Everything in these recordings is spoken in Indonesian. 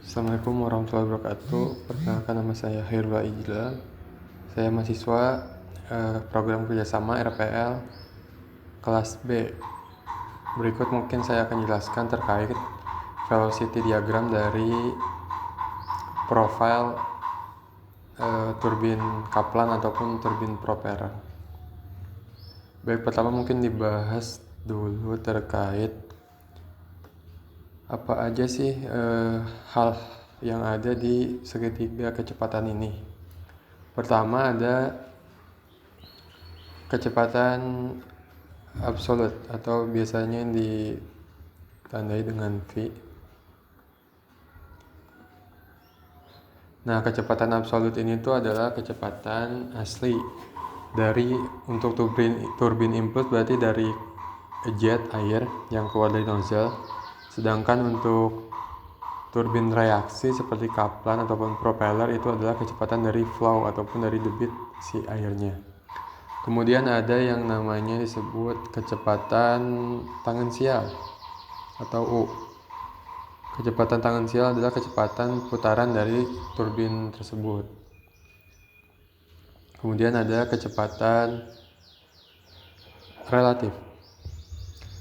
Assalamualaikum warahmatullahi wabarakatuh. Perkenalkan, nama saya Hairul Ijla. Saya mahasiswa program kerjasama RPL kelas B. Berikut mungkin saya akan jelaskan terkait velocity diagram dari profil turbin Kaplan ataupun turbin propeller. Baik, pertama mungkin dibahas dulu terkait apa aja sih hal yang ada di segitiga kecepatan ini. Pertama ada kecepatan absolut atau biasanya ditandai dengan V. Nah, kecepatan absolut ini tuh adalah kecepatan asli dari untuk turbin impuls, berarti dari jet air yang keluar dari nozzle. Sedangkan untuk turbin reaksi seperti Kaplan ataupun propeller itu adalah kecepatan dari flow ataupun dari debit si airnya. Kemudian ada yang namanya disebut kecepatan tangensial atau U. Kecepatan tangensial adalah kecepatan putaran dari turbin tersebut. Kemudian ada kecepatan relatif.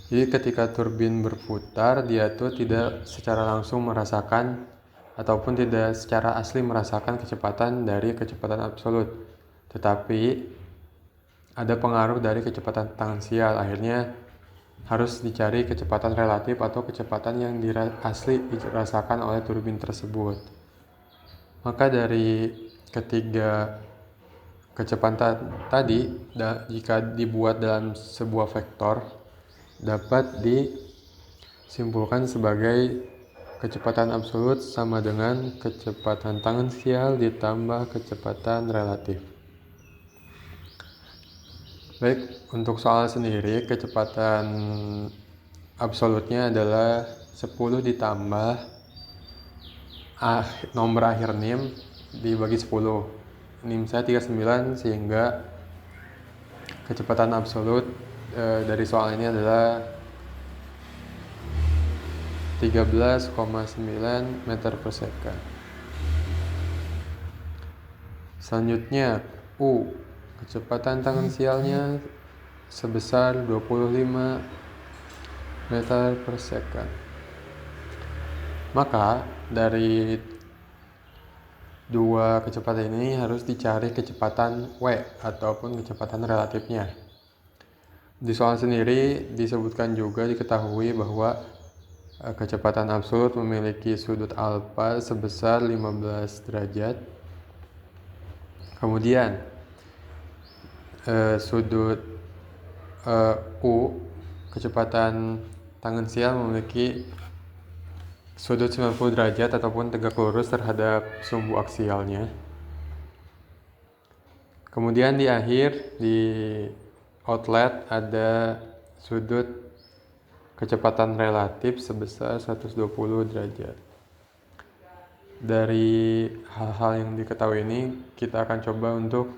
Jadi ketika turbin berputar, dia tuh tidak secara langsung merasakan ataupun tidak secara asli merasakan kecepatan dari kecepatan absolut. Tetapi ada pengaruh dari kecepatan tangensial. Akhirnya harus dicari kecepatan relatif atau kecepatan yang asli dirasakan oleh turbin tersebut. Maka dari ketiga kecepatan tadi, jika dibuat dalam sebuah vektor, dapat disimpulkan sebagai kecepatan absolut sama dengan kecepatan tangensial ditambah kecepatan relatif. Baik, untuk soal sendiri kecepatan absolutnya adalah 10 ditambah nomor akhir NIM dibagi 10. NIM saya 39, sehingga kecepatan absolut dari soal ini adalah 13,9 meter per second. Selanjutnya U, kecepatan tangensialnya sebesar 25 meter per second. Maka dari dua kecepatan ini harus dicari kecepatan W ataupun kecepatan relatifnya. Di soal sendiri disebutkan juga, diketahui bahwa kecepatan absolut memiliki sudut alfa sebesar 15 derajat. Kemudian sudut U, kecepatan tangensial memiliki sudut 90 derajat ataupun tegak lurus terhadap sumbu aksialnya. Kemudian di akhir, di outlet, ada sudut kecepatan relatif sebesar 120 derajat. Dari hal-hal yang diketahui ini, kita akan coba untuk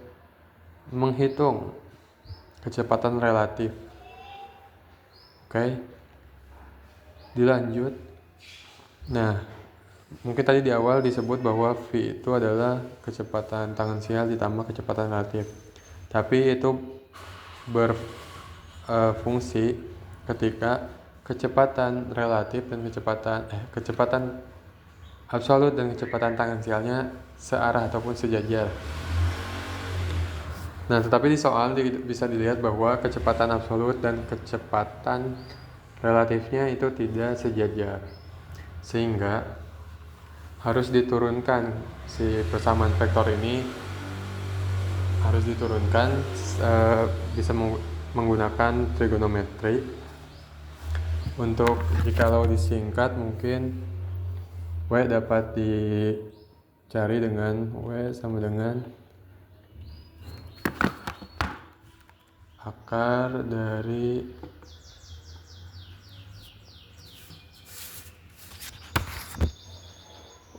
menghitung kecepatan relatif. Oke, dilanjut. Nah, mungkin tadi di awal disebut bahwa V itu adalah kecepatan tangensial ditambah kecepatan relatif. Tapi itu berfungsi ketika kecepatan relatif dan kecepatan absolut dan kecepatan tangensialnya searah ataupun sejajar. Nah, tetapi di soal bisa dilihat bahwa kecepatan absolut dan kecepatan relatifnya itu tidak sejajar, sehingga harus diturunkan si persamaan vektor ini, harus diturunkan bisa menggunakan trigonometri. Untuk jikalau disingkat, mungkin W dapat dicari dengan W sama dengan akar dari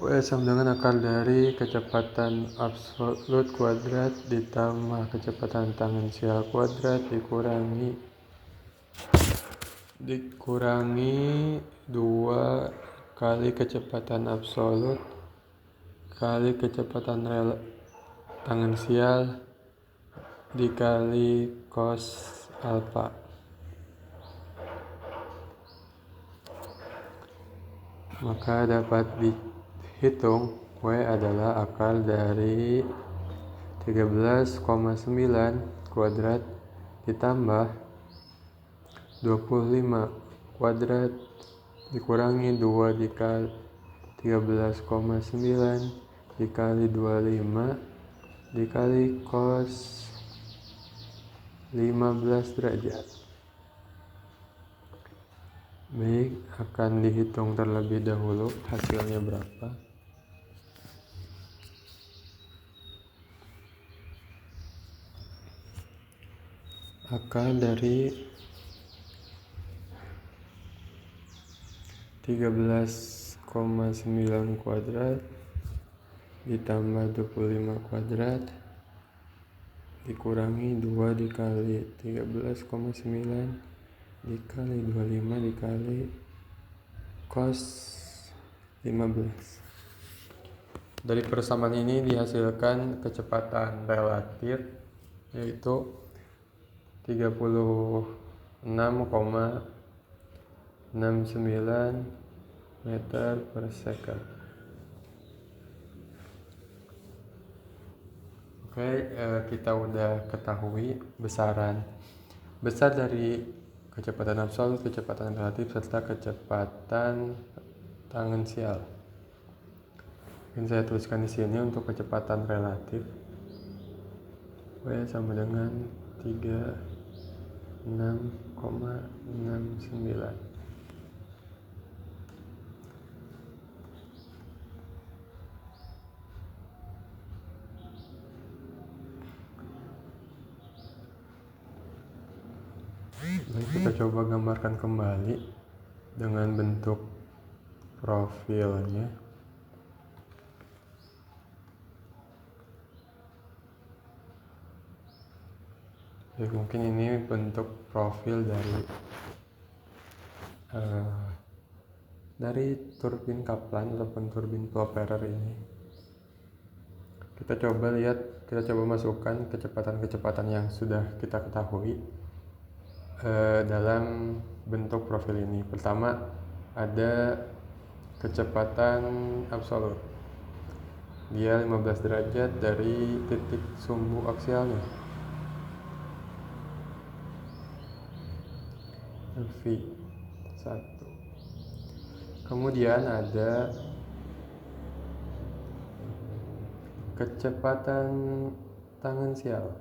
W sama dengan akar dari kecepatan absolut kuadrat ditambah kecepatan tangensial kuadrat dikurangi 2 kali kecepatan absolut kali kecepatan tangensial dikali cos alfa. Maka dapat dihitung W adalah akar dari 13,9 kuadrat ditambah 25 kuadrat dikurangi 2 dikali 13,9 dikali 25 dikali cos 15 derajat. Baik, akan dihitung terlebih dahulu hasilnya berapa. Akar dari 13,9 kuadrat ditambah 25 kuadrat dikurangi 2 dikali 13,9 dikali 25 dikali cos 15. Dari persamaan ini dihasilkan kecepatan relatif yaitu 36,69 meter per second. Oke, kita udah ketahui besar dari kecepatan absolut, kecepatan relatif, serta kecepatan tangensial. Mungkin saya tuliskan di sini untuk kecepatan relatif W sama dengan 36,69. Baik, kita coba gambarkan kembali dengan bentuk profilnya. Ya, mungkin ini bentuk profil dari turbin Kaplan ataupun turbin propeller ini. Kita coba masukkan kecepatan yang sudah kita ketahui dalam bentuk profil ini. Pertama, ada kecepatan absolut. Dia 15 derajat dari titik sumbu aksialnya. V1. Kemudian ada kecepatan tangensial.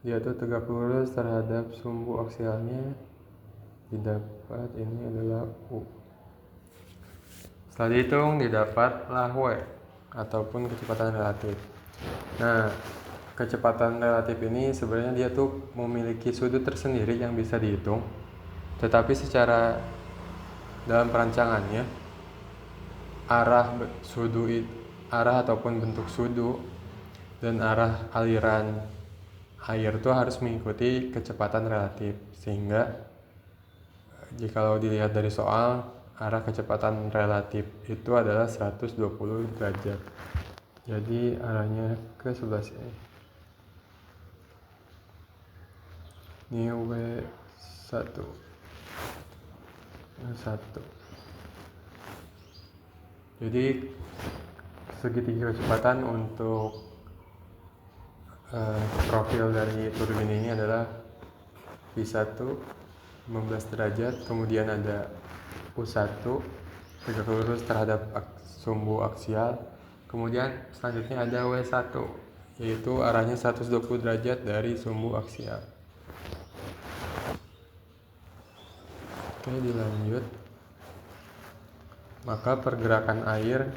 Dia tuh tegak lurus terhadap sumbu aksialnya, didapat ini adalah U. Setelah dihitung didapatlah W ataupun kecepatan relatif. Nah, kecepatan relatif ini sebenarnya dia tuh memiliki sudut tersendiri yang bisa dihitung, tetapi secara dalam perancangannya arah ataupun bentuk sudu dan arah aliran air itu harus mengikuti kecepatan relatif, sehingga jikalau dilihat dari soal, arah kecepatan relatif itu adalah 120 derajat. Jadi arahnya ke sebelah sini. Ini W1. Jadi segitiga kecepatan untuk profil dari turbin ini adalah V1 15 derajat, kemudian ada U1 tegak lurus terhadap sumbu aksial, kemudian selanjutnya ada W1 yaitu arahnya 120 derajat dari sumbu aksial. Oke, dilanjut. Maka pergerakan air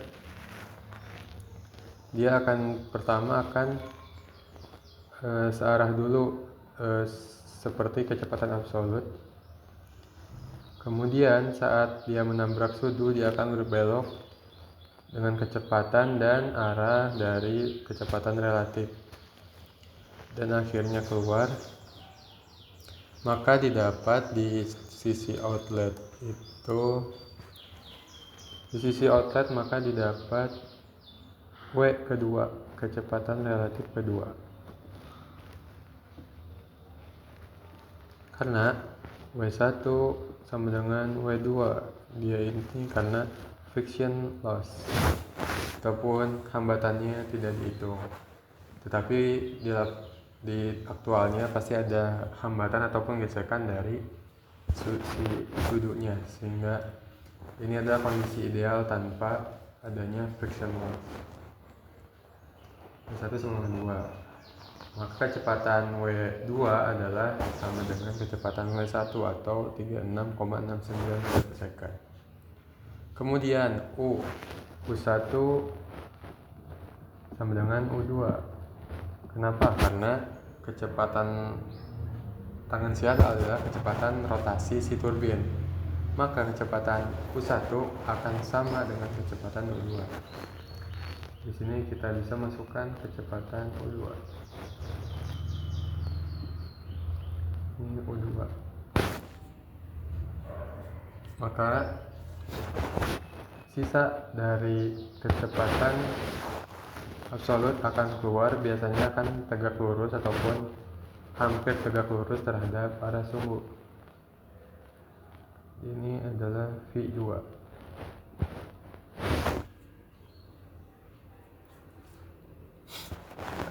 dia pertama akan searah dulu seperti kecepatan absolut. Kemudian saat dia menabrak sudu, dia akan berbelok dengan kecepatan dan arah dari kecepatan relatif, dan akhirnya keluar. Maka didapat di sisi outlet itu Di sisi outlet maka didapat W kedua, kecepatan relatif kedua. Karena W1 sama dengan W2, dia ini karena friction loss ataupun hambatannya tidak dihitung. Tetapi di aktualnya pasti ada hambatan ataupun gesekan dari sudutnya, sehingga ini adalah kondisi ideal tanpa adanya friction loss. W1 sama dengan 2. Maka kecepatan W2 adalah sama dengan kecepatan W1 atau 36,69 meter per second. Kemudian U1 sama dengan U2. Kenapa? Karena kecepatan tangan sial adalah kecepatan rotasi si turbin. Maka kecepatan U1 akan sama dengan kecepatan U2. Di sini kita bisa masukkan kecepatan U2. Ini U2. Maka sisa dari kecepatan absolut akan keluar, biasanya akan tegak lurus ataupun hampir tegak lurus terhadap arah sumbu. Ini adalah V2.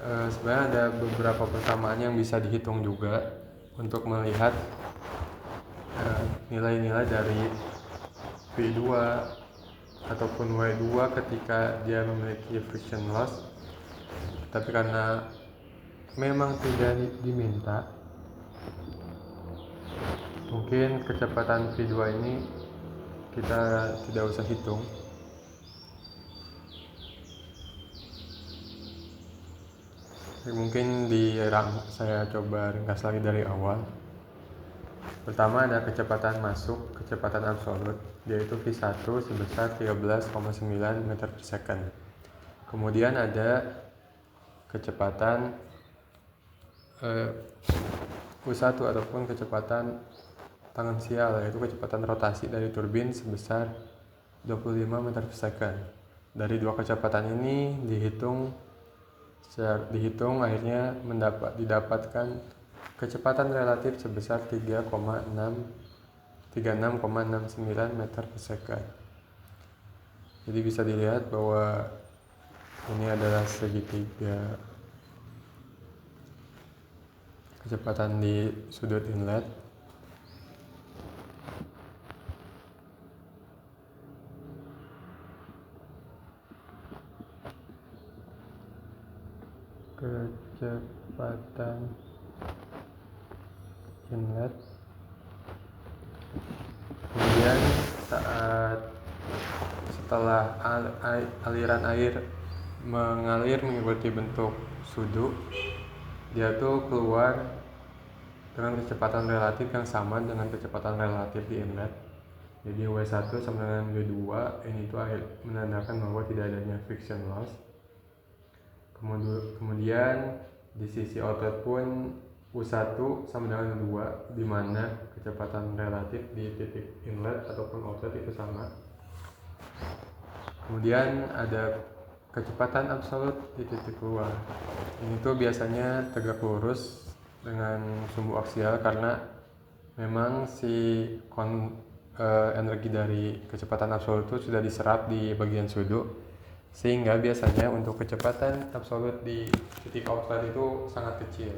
Sebenarnya ada beberapa persamaan yang bisa dihitung juga untuk melihat nilai-nilai dari V2 ataupun W2 ketika dia memiliki friction loss. Tapi karena memang tidak diminta, mungkin kecepatan V2 ini kita tidak usah hitung. Mungkin saya coba ringkas lagi dari awal. Pertama ada kecepatan masuk, kecepatan absolut, yaitu V1 sebesar 13,9 meter per second. Kemudian ada kecepatan U1 ataupun kecepatan tangan sial, yaitu kecepatan rotasi dari turbin sebesar 25 meter per second. Dari dua kecepatan ini dihitung akhirnya didapatkan kecepatan relatif sebesar 36,69 meter per second. Jadi bisa dilihat bahwa ini adalah segitiga kecepatan di sudut inlet. Kecepatan inlet. Kemudian setelah aliran air mengalir mengikuti bentuk sudu, dia tuh keluar dengan kecepatan relatif yang sama dengan kecepatan relatif di inlet. Jadi W1 sama dengan W2, ini tuh menandakan bahwa tidak adanya friction loss. Kemudian di sisi outlet pun U1 sama dengan U2, di mana kecepatan relatif di titik inlet ataupun outlet itu sama. Kemudian ada kecepatan absolut di titik keluar. Ini tuh biasanya tegak lurus dengan sumbu aksial karena memang energi dari kecepatan absolut itu sudah diserap di bagian sudu, sehingga biasanya untuk kecepatan absolut di titik outlet itu sangat kecil.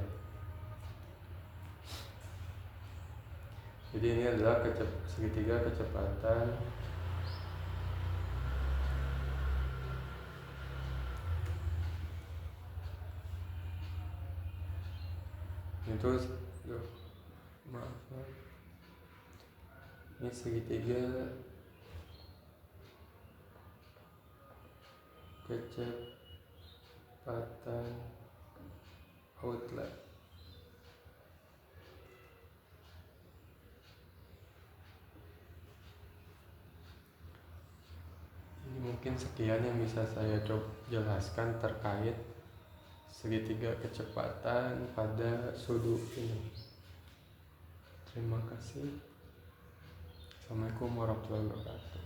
Jadi ini adalah segitiga kecepatan itu. Ini segitiga kecepatan outlet. Ini mungkin sekian yang bisa saya coba jelaskan terkait segitiga kecepatan pada sudut ini. Terima kasih. Assalamualaikum warahmatullahi wabarakatuh.